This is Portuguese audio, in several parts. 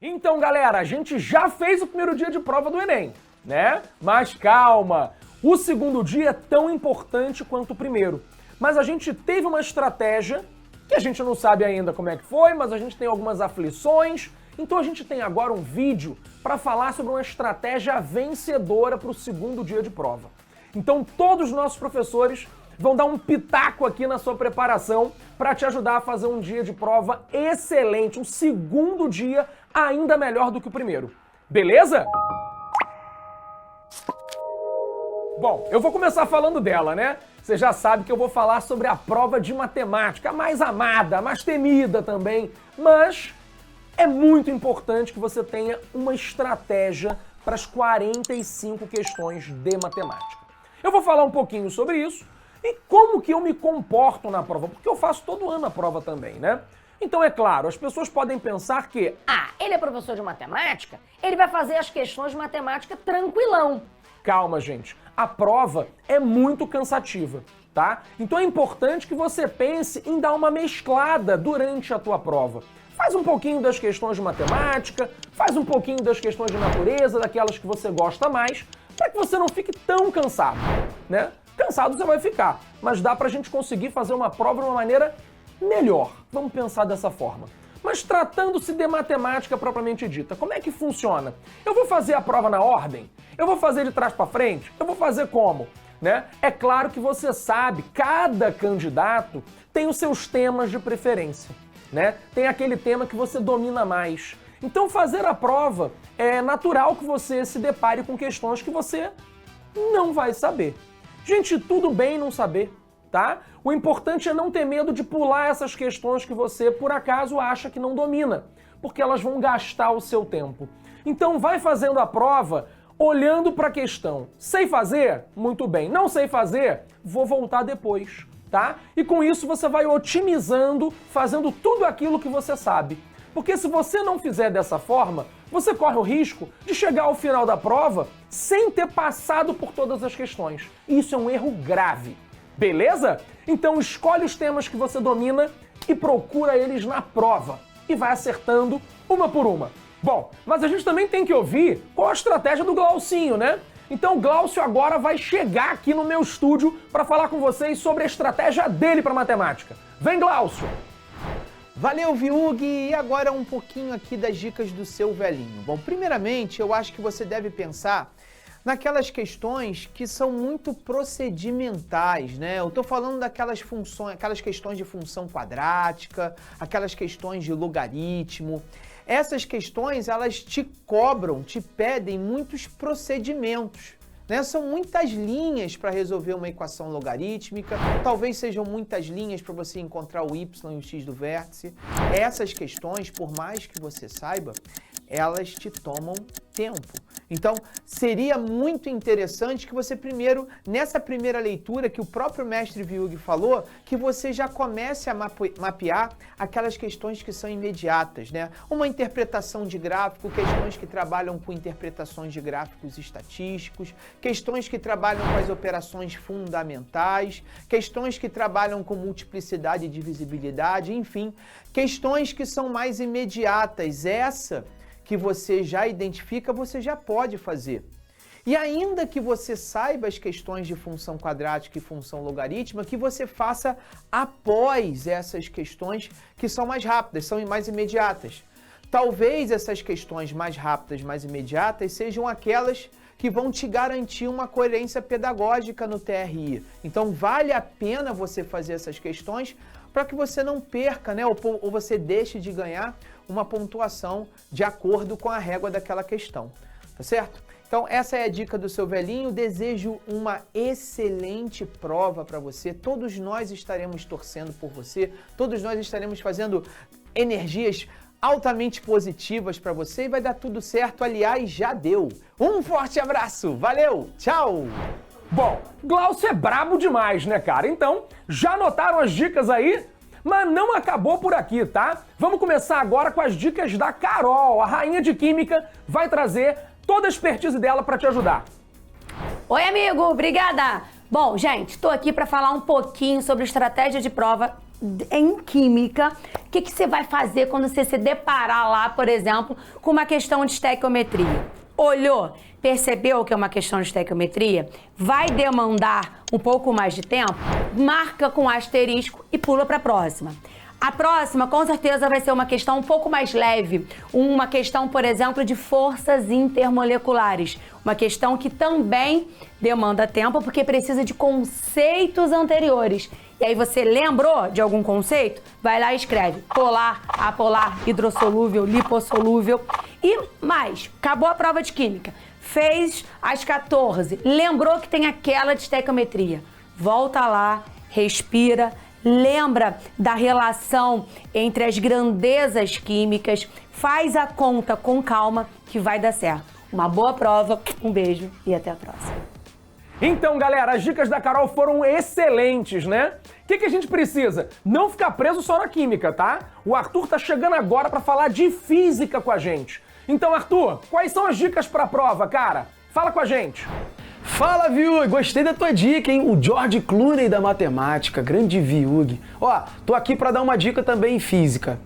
Então, galera, a gente já fez o primeiro dia de prova do Enem, né? Mas calma, o segundo dia é tão importante quanto o primeiro. Mas a gente teve uma estratégia que a gente não sabe ainda como é que foi, mas a gente tem algumas aflições. Então a gente tem agora um vídeo para falar sobre uma estratégia vencedora para o segundo dia de prova. Então todos os nossos professores vão dar um pitaco aqui na sua preparação para te ajudar a fazer um dia de prova excelente, um segundo dia ainda melhor do que o primeiro. Beleza? Bom, eu vou começar falando dela, né? Você já sabe que eu vou falar sobre a prova de matemática, a mais amada, a mais temida também, mas é muito importante que você tenha uma estratégia para as 45 questões de matemática. Eu vou falar um pouquinho sobre isso e como que eu me comporto na prova, porque eu faço todo ano a prova também, né? Então, é claro, as pessoas podem pensar que ele é professor de matemática, ele vai fazer as questões de matemática tranquilão. Calma, gente. A prova é muito cansativa, tá? Então é importante que você pense em dar uma mesclada durante a tua prova. Faz um pouquinho das questões de matemática, faz um pouquinho das questões de natureza, daquelas que você gosta mais, para que você não fique tão cansado, né? Cansado você vai ficar, mas dá pra gente conseguir fazer uma prova de uma maneira melhor. Vamos pensar dessa forma. Mas tratando-se de matemática propriamente dita, como é que funciona? Eu vou fazer a prova na ordem? Eu vou fazer de trás para frente? Eu vou fazer como? Né? É claro que você sabe, cada candidato tem os seus temas de preferência, né? Tem aquele tema que você domina mais. Então fazer a prova é natural que você se depare com questões que você não vai saber. Gente, tudo bem não saber, tá? O importante é não ter medo de pular essas questões que você, por acaso, acha que não domina, porque elas vão gastar o seu tempo. Então vai fazendo a prova olhando para a questão. Sei fazer? Muito bem. Não sei fazer? Vou voltar depois, tá? E com isso você vai otimizando, fazendo tudo aquilo que você sabe. Porque se você não fizer dessa forma, você corre o risco de chegar ao final da prova sem ter passado por todas as questões. Isso é um erro grave. Beleza? Então escolhe os temas que você domina e procura eles na prova. E vai acertando uma por uma. Bom, mas a gente também tem que ouvir qual a estratégia do Glaucinho, né? Então o Glaucio agora vai chegar aqui no meu estúdio para falar com vocês sobre a estratégia dele para matemática. Vem, Glaucio! Valeu, Viug! E agora um pouquinho aqui das dicas do seu velhinho. Bom, primeiramente, eu acho que você deve pensar naquelas questões que são muito procedimentais, né? Eu tô falando daquelas funções, aquelas questões de função quadrática, aquelas questões de logaritmo. Essas questões, elas te cobram, te pedem muitos procedimentos, né? São muitas linhas para resolver uma equação logarítmica, talvez sejam muitas linhas para você encontrar o y e o x do vértice. Essas questões, por mais que você saiba, elas te tomam tempo. Então, seria muito interessante que você primeiro, nessa primeira leitura que o próprio mestre Viug falou, que você já comece a mapear aquelas questões que são imediatas, né? Uma interpretação de gráfico, questões que trabalham com interpretações de gráficos estatísticos, questões que trabalham com as operações fundamentais, questões que trabalham com multiplicidade e divisibilidade, enfim, questões que são mais imediatas. Essa que você já identifica, você já pode fazer. E ainda que você saiba as questões de função quadrática e função logarítmica, que você faça após essas questões que são mais rápidas, são mais imediatas. Talvez essas questões mais rápidas, mais imediatas, sejam aquelas que vão te garantir uma coerência pedagógica no TRI. Então vale a pena você fazer essas questões para que você não perca, né, ou você deixe de ganhar uma pontuação de acordo com a régua daquela questão, tá certo? Então essa é a dica do seu velhinho, desejo uma excelente prova para você, todos nós estaremos torcendo por você, todos nós estaremos fazendo energias altamente positivas para você e vai dar tudo certo, aliás, já deu. Um forte abraço, valeu, tchau! Bom, Glaucio é brabo demais, né, cara? Então, já anotaram as dicas aí? Mas não acabou por aqui, tá? Vamos começar agora com as dicas da Carol. A rainha de química vai trazer toda a expertise dela para te ajudar. Oi, amigo, obrigada! Bom, gente, tô aqui para falar um pouquinho sobre estratégia de prova em química, o que você vai fazer quando você se deparar lá, por exemplo, com uma questão de estequiometria? Olhou, percebeu que é uma questão de estequiometria? Vai demandar um pouco mais de tempo? Marca com asterisco e pula para a próxima. A próxima, com certeza, vai ser uma questão um pouco mais leve. Uma questão, por exemplo, de forças intermoleculares. Uma questão que também demanda tempo, porque precisa de conceitos anteriores. E aí você lembrou de algum conceito? Vai lá e escreve. Polar, apolar, hidrossolúvel, lipossolúvel. E mais, acabou a prova de química. Fez às 14. Lembrou que tem aquela de estequiometria. Volta lá, respira. Lembra da relação entre as grandezas químicas, faz a conta com calma que vai dar certo. Uma boa prova, um beijo e até a próxima. Então, galera, as dicas da Carol foram excelentes, né? O que a gente precisa? Não ficar preso só na química, tá? O Arthur tá chegando agora para falar de física com a gente. Então, Arthur, quais são as dicas para a prova, cara? Fala com a gente. Fala, Viug! Gostei da tua dica, hein? O George Clooney da matemática, grande Viug. Ó, tô aqui para dar uma dica também em física.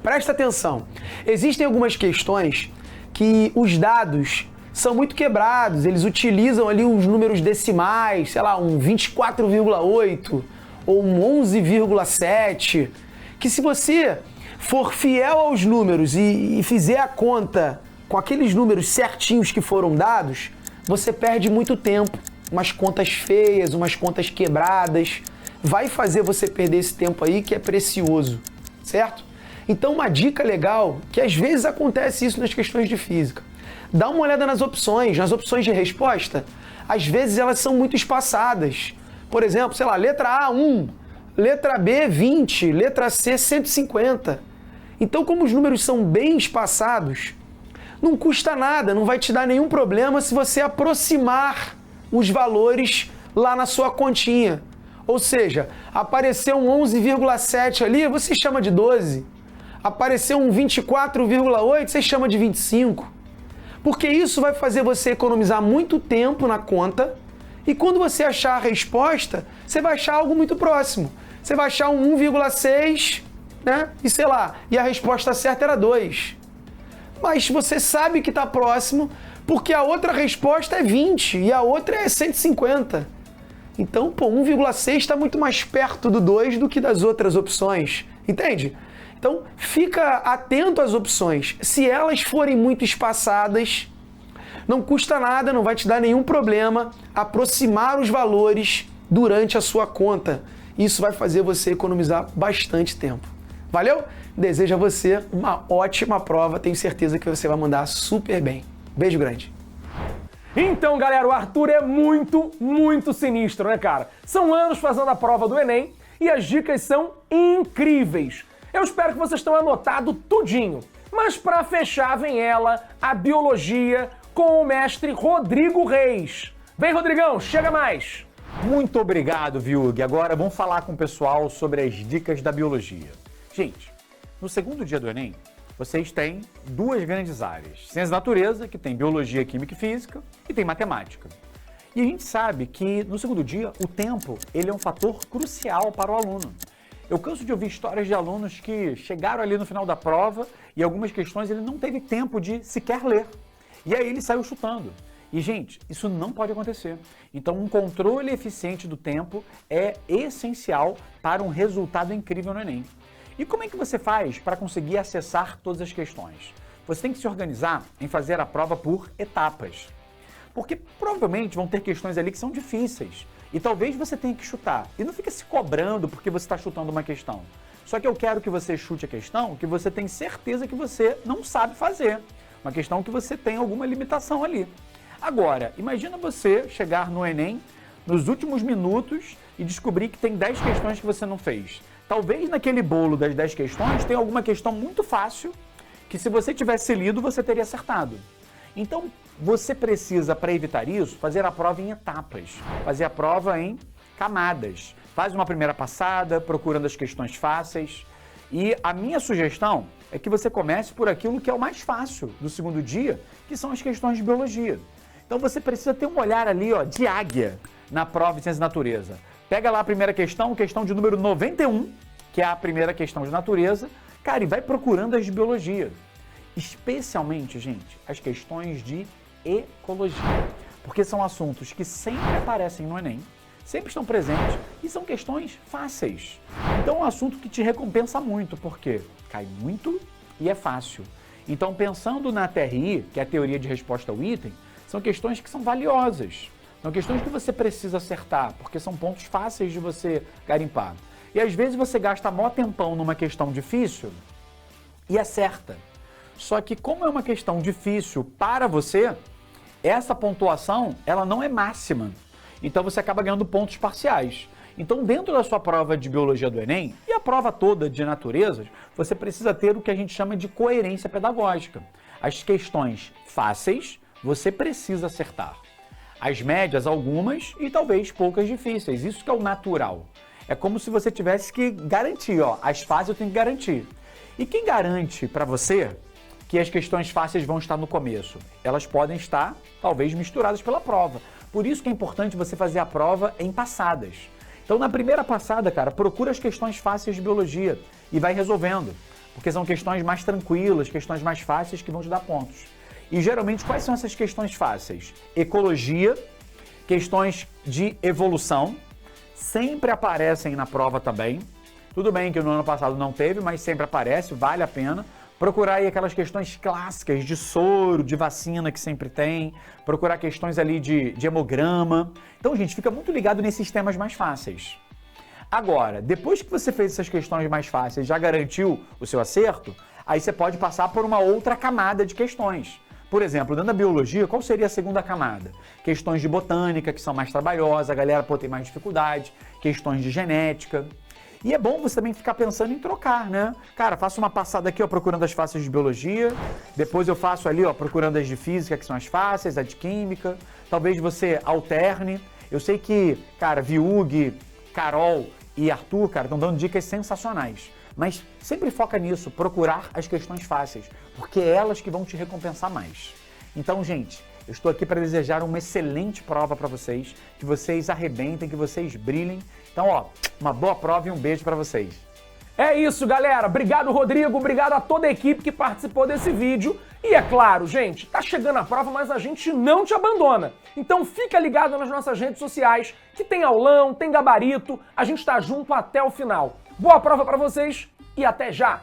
Presta atenção. Existem algumas questões que os dados são muito quebrados, eles utilizam ali uns números decimais, sei lá, um 24,8 ou um 11,7, que se você for fiel aos números e fizer a conta com aqueles números certinhos que foram dados, você perde muito tempo, umas contas feias, umas contas quebradas, vai fazer você perder esse tempo aí que é precioso, certo? Então uma dica legal, que às vezes acontece isso nas questões de física, dá uma olhada nas opções de resposta, às vezes elas são muito espaçadas. Por exemplo, sei lá, letra A 1, letra B 20, letra C 150. Então como os números são bem espaçados, não custa nada, não vai te dar nenhum problema se você aproximar os valores lá na sua continha. Ou seja, apareceu um 11,7 ali, você chama de 12. Apareceu um 24,8, você chama de 25. Porque isso vai fazer você economizar muito tempo na conta e quando você achar a resposta, você vai achar algo muito próximo. Você vai achar um 1,6, né? E sei lá, e a resposta certa era 2. Mas você sabe que está próximo porque a outra resposta é 20 e a outra é 150. Então, 1,6 está muito mais perto do 2 do que das outras opções, entende? Então, fica atento às opções. Se elas forem muito espaçadas, não custa nada, não vai te dar nenhum problema aproximar os valores durante a sua conta. Isso vai fazer você economizar bastante tempo. Valeu? Desejo a você uma ótima prova, tenho certeza que você vai mandar super bem. Beijo grande. Então, galera, o Arthur é muito sinistro, né, cara? São anos fazendo a prova do Enem e as dicas são incríveis. Eu espero que vocês tenham anotado tudinho. Mas para fechar, vem ela, a biologia, com o mestre Rodrigo Reis. Vem, Rodrigão, chega mais! Muito obrigado, Viug. Agora vamos falar com o pessoal sobre as dicas da biologia. Gente, no segundo dia do Enem, vocês têm duas grandes áreas. Ciência da natureza, que tem biologia, química e física, e tem matemática. E a gente sabe que no segundo dia, o tempo, ele é um fator crucial para o aluno. Eu canso de ouvir histórias de alunos que chegaram ali no final da prova e algumas questões ele não teve tempo de sequer ler. E aí ele saiu chutando. E, gente, isso não pode acontecer. Então, um controle eficiente do tempo é essencial para um resultado incrível no Enem. E como é que você faz para conseguir acessar todas as questões? Você tem que se organizar em fazer a prova por etapas. Porque provavelmente vão ter questões ali que são difíceis. E talvez você tenha que chutar. E não fica se cobrando porque você está chutando uma questão. Só que eu quero que você chute a questão que você tem certeza que você não sabe fazer. Uma questão que você tem alguma limitação ali. Agora, imagina você chegar no Enem nos últimos minutos e descobrir que tem 10 questões que você não fez. Talvez naquele bolo das 10 questões tenha alguma questão muito fácil que se você tivesse lido, você teria acertado. Então, você precisa, para evitar isso, fazer a prova em etapas, fazer a prova em camadas. Faz uma primeira passada, procurando as questões fáceis. E a minha sugestão é que você comece por aquilo que é o mais fácil do segundo dia, que são as questões de biologia. Então, você precisa ter um olhar ali, ó, de águia na prova de Ciência da Natureza. Pega lá a primeira questão de número 91, que é a primeira questão de natureza, cara, e vai procurando as de biologia. Especialmente, gente, as questões de ecologia. Porque são assuntos que sempre aparecem no Enem, sempre estão presentes e são questões fáceis. Então é um assunto que te recompensa muito, porque cai muito e é fácil. Então, pensando na TRI, que é a teoria de resposta ao item, são questões que são valiosas. São questões que você precisa acertar, porque são pontos fáceis de você garimpar. E às vezes você gasta mó tempão numa questão difícil e acerta. Só que como é uma questão difícil para você, essa pontuação, ela não é máxima. Então você acaba ganhando pontos parciais. Então dentro da sua prova de biologia do Enem, e a prova toda de naturezas, você precisa ter o que a gente chama de coerência pedagógica. As questões fáceis, você precisa acertar. As médias, algumas, e talvez poucas difíceis. Isso que é o natural. É como se você tivesse que garantir, ó, as fáceis eu tenho que garantir. E quem garante para você que as questões fáceis vão estar no começo? Elas podem estar, talvez, misturadas pela prova. Por isso que é importante você fazer a prova em passadas. Então, na primeira passada, cara, procura as questões fáceis de biologia e vai resolvendo. Porque são questões mais tranquilas, questões mais fáceis que vão te dar pontos. E, geralmente, quais são essas questões fáceis? Ecologia, questões de evolução, sempre aparecem na prova também. Tudo bem que no ano passado não teve, mas sempre aparece, vale a pena. Procurar aí aquelas questões clássicas de soro, de vacina que sempre tem. Procurar questões ali de hemograma. Então, gente, fica muito ligado nesses temas mais fáceis. Agora, depois que você fez essas questões mais fáceis, já garantiu o seu acerto, aí você pode passar por uma outra camada de questões. Por exemplo, dentro da biologia, qual seria a segunda camada? Questões de botânica, que são mais trabalhosas, a galera pode ter mais dificuldade. Questões de genética. E é bom você também ficar pensando em trocar, né? Cara, faço uma passada aqui, ó, procurando as fáceis de biologia. Depois eu faço ali, ó, procurando as de física, que são as fáceis, a de química. Talvez você alterne. Eu sei que, cara, Viug, Carol e Arthur, cara, estão dando dicas sensacionais. Mas sempre foca nisso, procurar as questões fáceis, porque é elas que vão te recompensar mais. Então, gente, eu estou aqui para desejar uma excelente prova para vocês, que vocês arrebentem, que vocês brilhem. Então, ó, uma boa prova e um beijo para vocês. É isso, galera. Obrigado, Rodrigo. Obrigado a toda a equipe que participou desse vídeo. E é claro, gente, tá chegando a prova, mas a gente não te abandona. Então fica ligado nas nossas redes sociais, que tem aulão, tem gabarito. A gente tá junto até o final. Boa prova para vocês e até já!